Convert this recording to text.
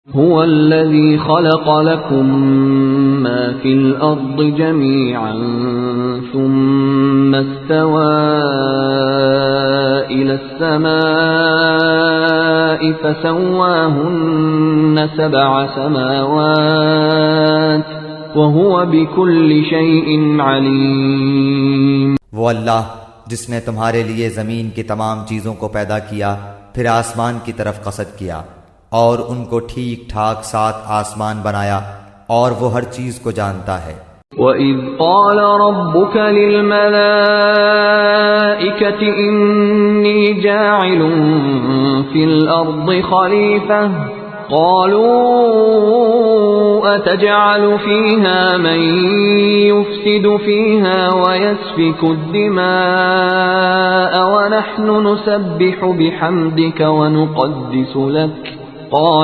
هو الذي خلق لكم ما في الأرض جميعا ثم استوى إلى السماء فسواهن 7 سماوات وهو بكل شيء عليم۔ وہ اللہ جس نے تمہارے لیے زمین کی تمام چیزوں کو پیدا کیا، پھر آسمان کی طرف قصد کیا اور ان کو ٹھیک ٹھاک 7 آسمان بنایا، اور وہ ہر چیز کو جانتا ہے۔ وَإِذْ قَالَ رَبُّكَ لِلْمَلَائِكَةِ إِنِّي جَاعِلٌ فِي الْأَرْضِ خَلِيفَةً قَالُوا أَتَجْعَلُ فِيهَا مَن يُفْسِدُ فِيهَا وَيَسْفِكُ الدِّمَاءَ وَنَحْنُ نُسَبِّحُ بِحَمْدِكَ وَنُقَدِّسُ لَكَ قَالَ